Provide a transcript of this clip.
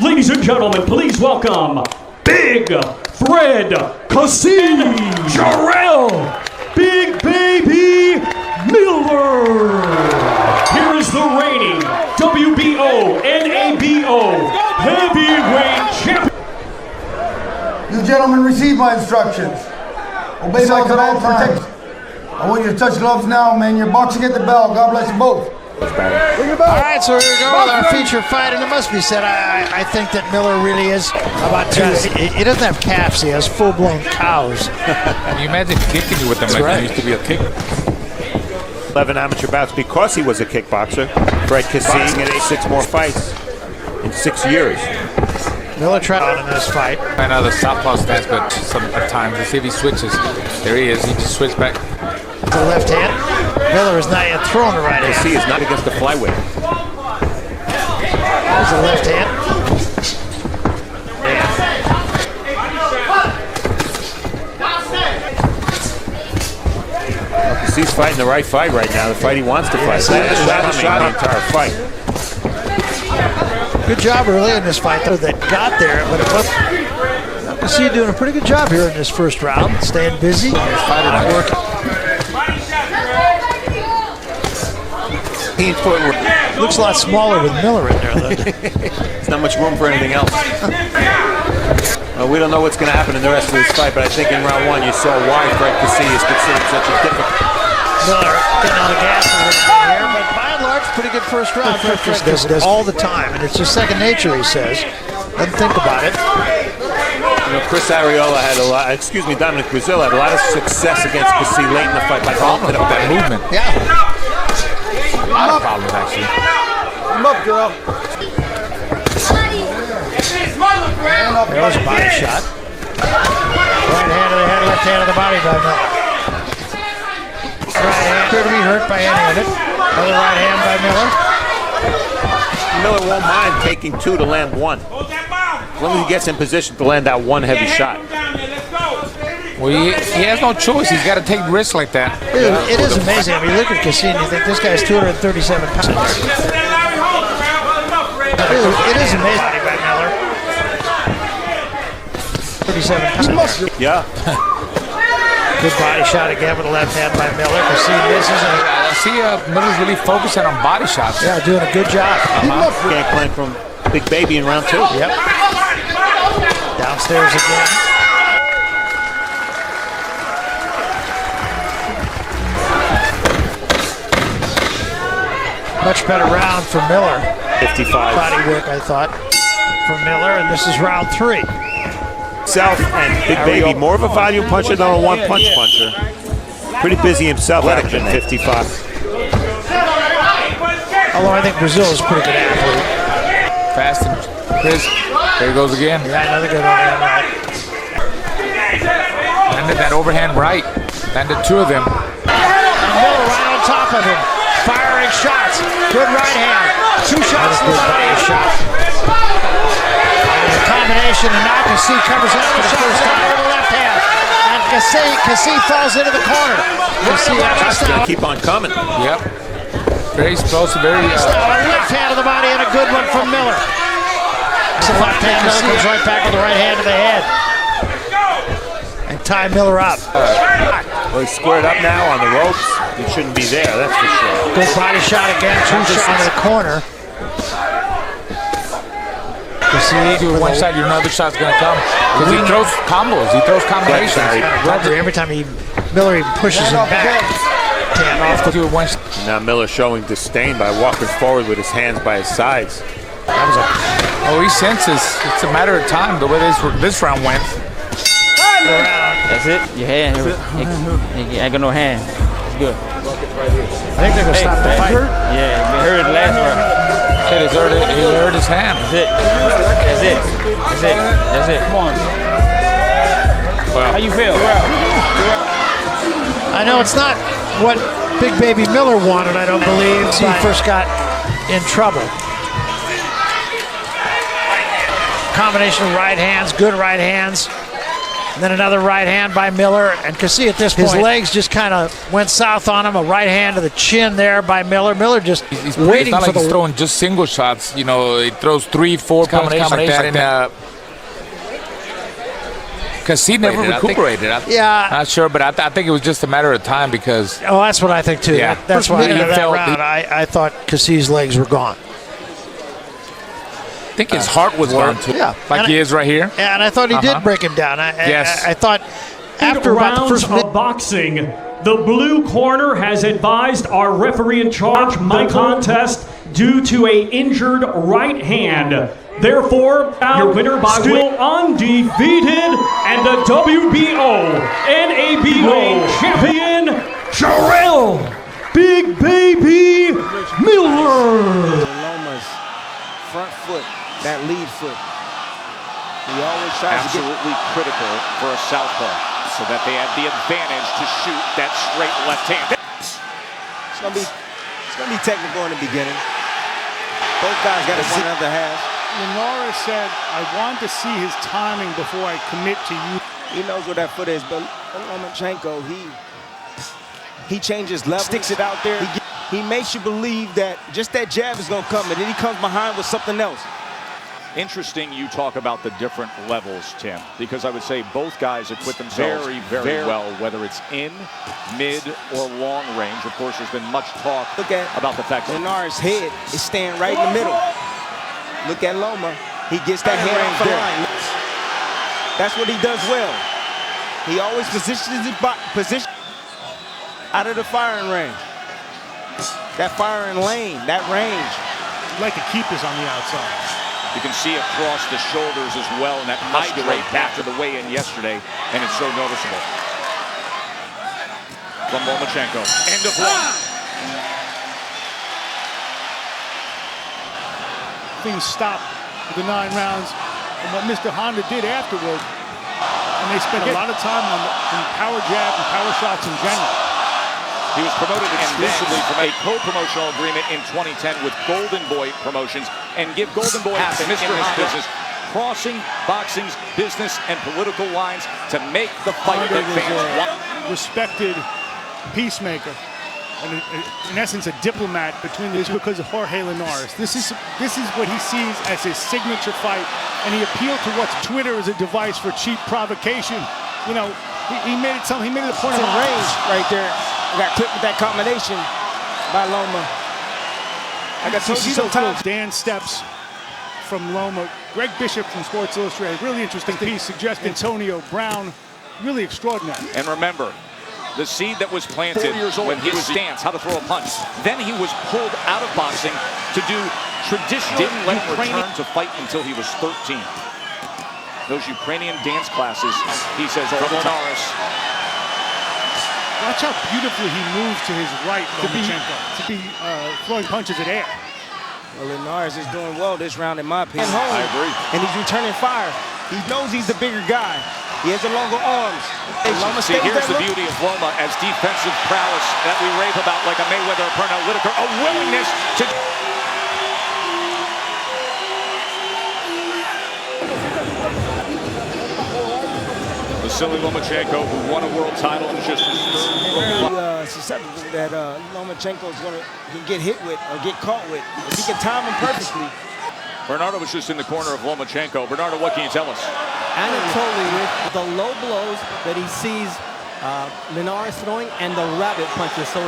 Ladies and gentlemen, please welcome Big Fred Kassi and Jarrell Big Baby Miller. Here is the reigning WBO NABO Heavyweight Champion. You gentlemen receive my instructions. Obey my command for protection. I want you to touch gloves now, man. You're boxing at the bell. God bless you both. All right, so here we go with our feature fight, and it must be said, I think that Miller really is about two. He doesn't have calves, he has full-blown cows. Can you imagine kicking you with them? That's like right. He used to be a kicker. 11 amateur bouts because he was a kickboxer. Fred Kassi at 6 more fights in 6 years. Miller tried out in this fight. I know the southpaw stance, but at times, let's see if he switches. There he is. He just switched back. The left hand. Miller is not yet throwing the right hand. Kassi is not against the flyweight. There's the left hand. Well, Kassi's fighting the right fight right now. The fight he wants to fight. Shot the entire fight. Good job early in this fight, though, that got there, but it was. Kassi doing a pretty good job here in this first round, staying busy. Not working. Looks a lot smaller with Miller in there, though. There's not much room for anything else. We don't know what's going to happen in the rest of this fight, but I think in round 1 you saw why Fred Kassi is considered such a difficult. Miller getting on the gas a little bit here, but by and large, pretty good first round. Fred does all the time, and it's just second nature, he says. Doesn't think about it. You know, Chris Arreola had a lot, Dominic Brazil had a lot of success against Kassi late in the fight by following up that movement. Yeah. A lot of problems, actually. Come up, girl. There was a body shot. Right hand to the head, left hand to the body by Miller. Right hand appeared to be hurt by any of it. Another right hand by Miller. Miller won't mind taking 2 to land 1. As long as he gets in position to land that one heavy shot. Well, he has no choice. He's got to take risks like that. It is amazing. I mean, look at Kassi and you think this guy's 237 pounds. It is amazing by Miller. 37 pounds. Yeah. Good body shot again with the left hand by Miller. Kassi misses. I see Miller's really focusing on body shots. Yeah, doing a good job. Game plan from Big Baby in round 2. Yep. Downstairs again. Much better round for Miller. 55. Body work, I thought, from Miller, and this is round 3. Himself and Big Baby, more of a volume puncher than a one-punch puncher. Pretty busy himself after 55. Although I think Brazil is a pretty good athlete. Fast and Chris. There he goes again. Yeah, another good overhand right. Landed that overhand right. Landed 2 of them. And Miller right on top of him. Firing shots. Good right hand. 2 shots in the body shot. And the combination, and now Kassi covers up for the first time with the left hand. And Kassi falls into the corner. Kassi gonna keep on coming. Yep. Very explosive, very... a left hand to the body and a good one from Miller. The left hand comes right back with the right hand to the head. And tie Miller up. Well, he's squared up now on the ropes. He shouldn't be there, that's for sure. Good body shot again, 2 shots into the corner. Kassi, do one shot, your other shot's going to come. Because he throws combos, he throws combinations. Every time Miller even pushes him back. Off to do one. Now Miller showing disdain by walking forward with his hands by his sides. Oh, he senses it's a matter of time the way this round went. That's it. Your hand. I got no hand. It's good. I think they're gonna stop the fight. Yeah, he hurt it last round. He hurt his hand. That's it. Come on. Wow. How you feel? I know it's not what Big Baby Miller wanted, I don't believe. He first got in trouble. Combination of right hands, good right hands. And then another right hand by Miller. And Kassi at this point, his legs just kind of went south on him. A right hand to the chin there by Miller. Miller just waiting it's not for like he's throwing just single shots. You know, he throws 3, 4 combinations like that. Kassi never recuperated. Yeah. Not sure, but I think it was just a matter of time because... Oh, that's what I think, too. Yeah. That's why He that felt- round, I thought Kassi's legs were gone. I think his heart was gone, too. Yeah. Like And he is right here. Yeah, and I thought he did break him down. Yes. I thought after about the rounds first of boxing, the blue corner has advised our referee in charge, no contest due to a injured right hand. Therefore, your winner by still undefeated and the WBO NABO champion, Jarrell Big Baby Miller. Loma's front foot, that lead foot. He always tries absolutely critical for a southpaw, so that they have the advantage to shoot that straight left hand. It's gonna be technical in the beginning. Both guys got to see another half. Linares said, I want to see his timing before I commit to you. He knows where that foot is, but Lomachenko, he changes levels, sticks it out there. He makes you believe that just that jab is gonna come, and then he comes behind with something else. Interesting you talk about the different levels, Tim, because I would say both guys acquit themselves very well, whether it's in, mid, or long range. Of course, there's been much talk about the fact that Linares' head is staying right in the middle. Look at Loma. He gets that head off the line. That's what he does well. He always positions his position out of the firing range. That firing lane, that range. I'd like to keep this on the outside. you can see across the shoulders as well, and that muscular after the weigh-in yesterday, and it's so noticeable. From Lomachenko, end of one. Things stopped with the 9 rounds, and what Mr. Honda did afterward, and they spent a lot of time on the power jab and power shots in general. He was promoted exclusively from a co-promotional agreement in 2010 with Golden Boy Promotions, and give Golden Boy Mr. Honda business, crossing boxing's business and political lines to make the fight that fans want. Respected peacemaker, and in essence a diplomat between the two because of Jorge Linares. This is what he sees as his signature fight, and he appealed to what Twitter is a device for cheap provocation. You know, he made it something. He made it a point of range right there. I got clipped with that combination by Loma. I got to see sometimes dance steps from Loma. Greg Bishop from Sports Illustrated, really interesting piece, suggests Antonio Brown, really extraordinary. And remember, the seed that was planted when he was stance, how to throw a punch. Then he was pulled out of boxing to do traditional. Didn't let him return to fight until he was 13. Those Ukrainian dance classes, he says, all the time. Watch how beautifully he moves to his right, Lomachenko, to be throwing punches at air. Well, Linares is doing well this round, in my opinion. I agree. And he's returning fire. He knows he's the bigger guy. He has the longer arms. See, here's the beauty of Loma as defensive prowess that we rave about, like a Mayweather or Pernell Whitaker, a willingness to... Vasyl Lomachenko, who won a world title in just his third. Susceptible that Lomachenko is going to get hit with or get caught with. If he can time him perfectly. Bernardo was just in the corner of Lomachenko. Bernardo, what can you tell us? Anatoly with the low blows that he sees Linares throwing and the rabbit punches. So